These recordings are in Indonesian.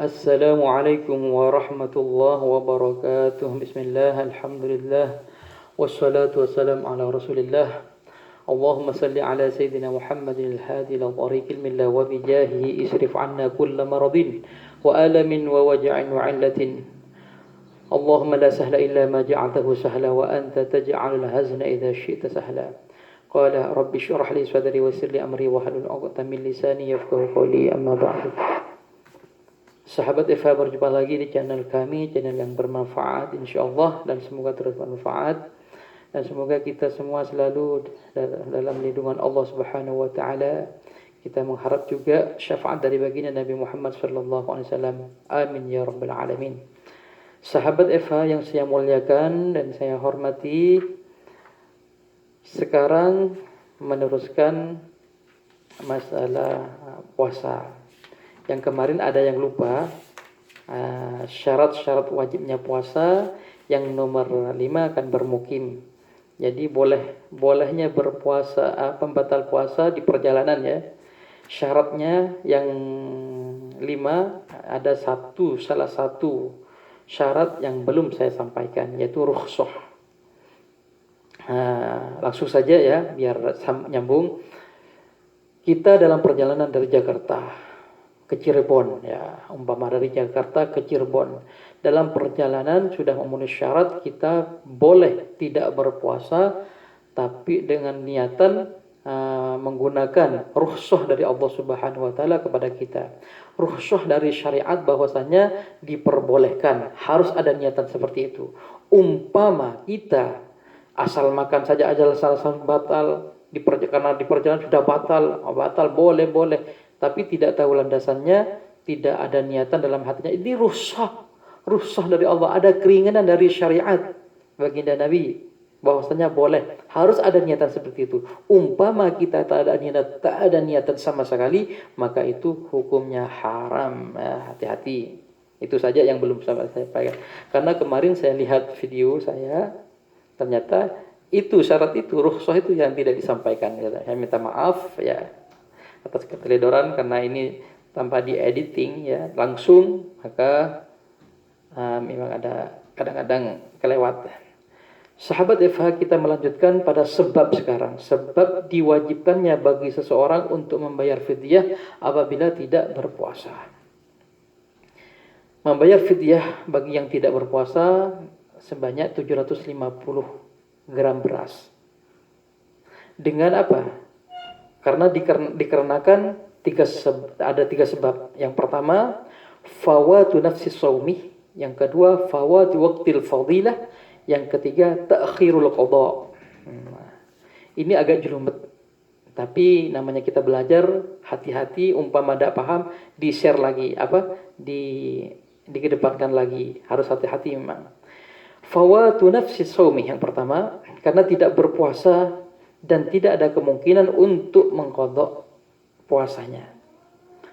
Assalamualaikum warahmatullahi wabarakatuh. Bismillah, alhamdulillah, wassalatu wassalamu ala rasulillah. Allahumma salli ala sayyidina Muhammadin al-hadi ila tariqil millah wa bijahihi isrif anna kulla maradin wa alamin wa waja'in wa illatin. Allahumma la sahla illa ma ja'altahu sahla wa anta taj'alul hazna idha syi'ta sahla. Qala rabbi syrah li sadri wa yassir li amri wa hlul 'uqdatam min lisani yafqahu qawli, amma ba'du. Sahabat Eva, berjumpa lagi di channel kami, channel yang bermanfaat insyaallah, dan semoga terus bermanfaat, dan semoga kita semua selalu dalam lindungan Allah Subhanahu wa taala. Kita mengharap juga syafaat dari baginda Nabi Muhammad sallallahu alaihi wasallam. Amin ya rabbal alamin. Sahabat Eva yang saya muliakan dan saya hormati, sekarang meneruskan masalah puasa. Yang kemarin ada yang lupa, syarat-syarat wajibnya puasa. Yang nomor 5 akan bermukim. Jadi bolehnya berpuasa, pembatal puasa di perjalanan ya. Syaratnya yang 5 ada salah satu syarat yang belum saya sampaikan, yaitu rukhsah. Langsung saja ya biar nyambung. Kita dalam perjalanan dari Jakarta ke Cirebon ya, umpama dari Jakarta ke Cirebon, dalam perjalanan sudah memenuhi syarat, kita boleh tidak berpuasa tapi dengan niatan menggunakan rukhsah dari Allah Subhanahu wa taala kepada kita. Rukhsah dari syariat bahwasanya diperbolehkan, harus ada niatan seperti itu. Umpama kita asal makan saja asal batal, karena di perjalanan sudah batal boleh, tapi tidak tahu landasannya, tidak ada niatan dalam hatinya. Ini rukhsah dari Allah, ada keringanan dari syariat baginda Nabi bahwasanya boleh, harus ada niatan seperti itu. Umpama kita tak ada niatan sama sekali, maka itu hukumnya haram. Hati-hati. Itu saja yang belum saya sampaikan. Karena kemarin saya lihat video saya, ternyata itu syarat itu, rukhsah itu yang tidak disampaikan. Saya minta maaf ya atas keteledoran, karena ini tanpa di-editing ya langsung, maka memang ada kadang-kadang kelewat. Sahabat Eva, kita melanjutkan pada sebab sekarang. Sebab diwajibkannya bagi seseorang untuk membayar fidyah apabila tidak berpuasa. Membayar fidyah bagi yang tidak berpuasa sebanyak 750 gram beras. Dengan apa? Karena dikarenakan ada tiga sebab. Yang pertama, fawatu nafsi shaumi. Yang kedua, fawatu waqtil fadilah. Yang ketiga, ta'khirul qada. Ini agak jelumet, tapi namanya kita belajar, hati-hati. Umpama tidak paham, di-share lagi, dikedepankan lagi. Harus hati-hati memang. Fawatu nafsi shaumi yang pertama, karena tidak berpuasa dan tidak ada kemungkinan untuk mengqadha puasanya.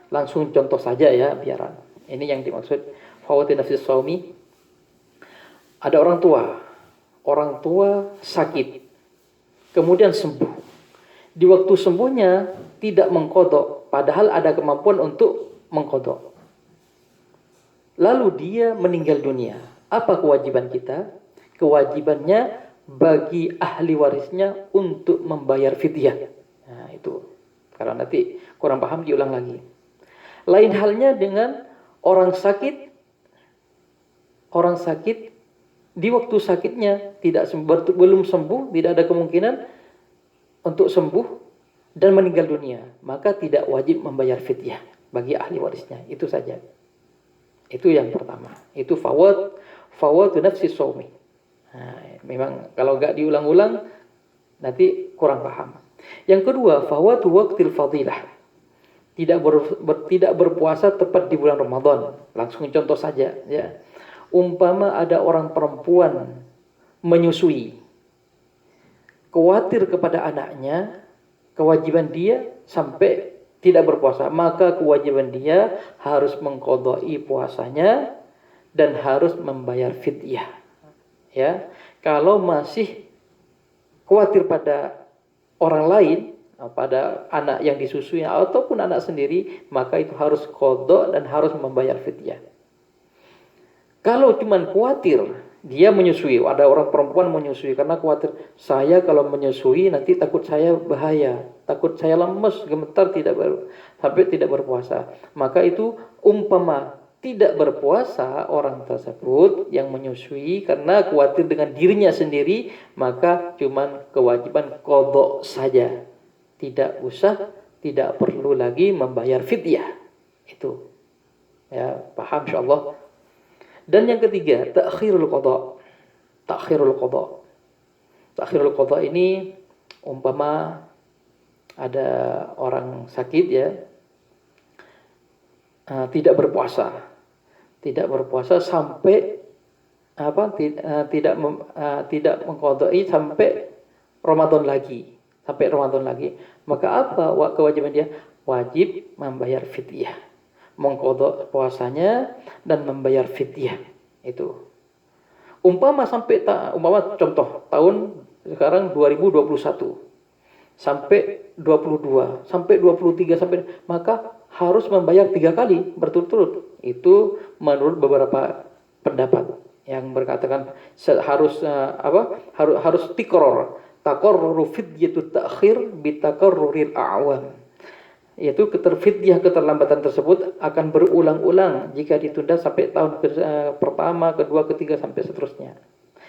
Langsung contoh saja ya, biar ini yang dimaksud fawati nafsi shaumi. Ada orang tua sakit, kemudian sembuh. Di waktu sembuhnya tidak mengqadha, padahal ada kemampuan untuk mengqadha. Lalu dia meninggal dunia. Apa kewajiban kita? Kewajibannya bagi ahli warisnya untuk membayar fidyah. Nah, itu. Kalau nanti kurang paham diulang lagi. Lain halnya dengan orang sakit. Orang sakit di waktu sakitnya belum sembuh, tidak ada kemungkinan untuk sembuh dan meninggal dunia, maka tidak wajib membayar fidyah bagi ahli warisnya. Itu saja. Itu yang pertama. Itu fawatu nafsi shaumi. Nah, memang kalau enggak diulang-ulang nanti kurang paham. Yang kedua, fawatu waqtil fadilah. Tidak berpuasa tepat di bulan Ramadan. Langsung contoh saja ya. Umpama ada orang perempuan menyusui, khawatir kepada anaknya, kewajiban dia sampai tidak berpuasa, maka kewajiban dia harus mengqadha'i puasanya dan harus membayar fidyah. Ya, kalau masih khawatir pada orang lain, pada anak yang disusui ataupun anak sendiri, maka itu harus qadha dan harus membayar fidyah. Kalau cuman khawatir dia menyusui, ada orang perempuan menyusui karena khawatir, saya kalau menyusui nanti takut saya bahaya, takut saya lemes, gemetar sampai tidak berpuasa. Maka itu umpama tidak berpuasa orang tersebut yang menyusui karena khawatir dengan dirinya sendiri, maka cuman kewajiban qadha saja. Tidak perlu lagi membayar fidyah. Itu. Ya, paham insyaallah. Dan yang ketiga, ta'khirul qadha. Ta'khirul qadha. Ta'khirul qadha ini umpama ada orang sakit ya, tidak berpuasa. Tidak berpuasa sampai tidak mengqadai sampai Ramadan lagi. Maka apa kewajiban dia? Wajib membayar fidyah. Mengqadha puasanya dan membayar fidyah. Itu. Umpama contoh tahun sekarang 2021 sampai 22, sampai 23 maka harus membayar 3 kali berturut-turut. Itu menurut beberapa pendapat yang berkatakan harus takarruru fidyatut ta'khir bitakarruril a'wam, yaitu keterlambatan tersebut akan berulang-ulang jika ditunda sampai tahun pertama, kedua, ketiga sampai seterusnya.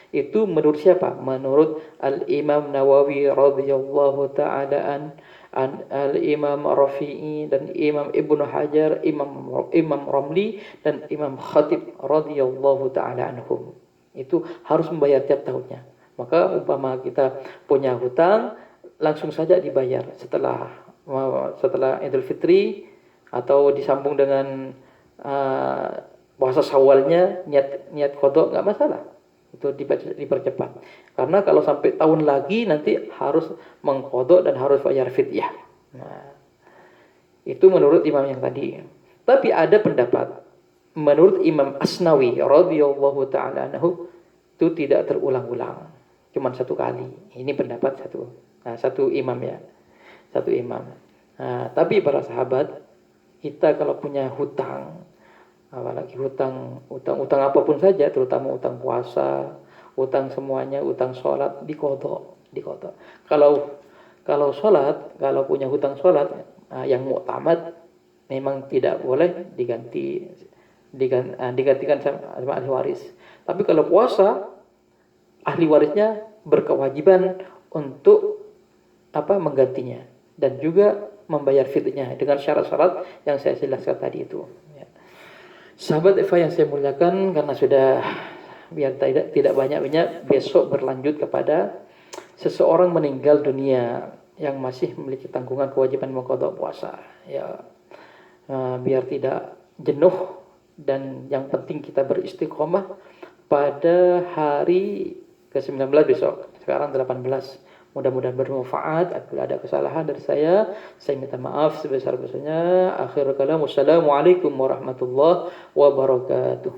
Itu menurut siapa? Menurut Al-Imam Nawawi radhiyallahu ta'ala an Al-Imam Rafi'i dan Imam Ibnu Hajar, Imam Ramli dan Imam Khatib radhiyallahu ta'ala anhum. Itu harus membayar tiap tahunnya. Maka umpama kita punya hutang, langsung saja dibayar setelah Idul Fitri atau disambung dengan puasa Syawalnya, niat qadha enggak masalah. Itu dipercepat. Karena kalau sampai tahun lagi nanti harus mengqadha dan harus bayar fidyah. Nah, itu menurut imam yang tadi. Tapi ada pendapat menurut Imam Asnawi radhiyallahu ta'ala anhu itu tidak terulang-ulang. Cuma 1 kali. Ini pendapat satu imam ya. Satu imam. Nah, tapi para sahabat, kita kalau punya hutang, apalagi hutang apapun saja, terutama hutang puasa, hutang semuanya, hutang sholat, diqadha. Kalau sholat, kalau punya hutang sholat yang mu'tamad, memang tidak boleh digantikan sama ahli waris. Tapi kalau puasa, ahli warisnya berkewajiban untuk menggantinya dan juga membayar fidyah dengan syarat-syarat yang saya jelaskan tadi itu. Ya. Sahabat Eva yang saya muliakan, karena sudah biar tidak banyak, besok berlanjut kepada seseorang meninggal dunia yang masih memiliki tanggungan kewajiban mengqadha puasa. Ya, biar tidak jenuh dan yang penting kita beristiqomah pada hari ke-19 besok. Sekarang 18. Mudah-mudahan bermanfaat. Apabila ada kesalahan dari saya minta maaf sebesar-besarnya. Akhirul kalam, wassalamualaikum warahmatullahi wabarakatuh.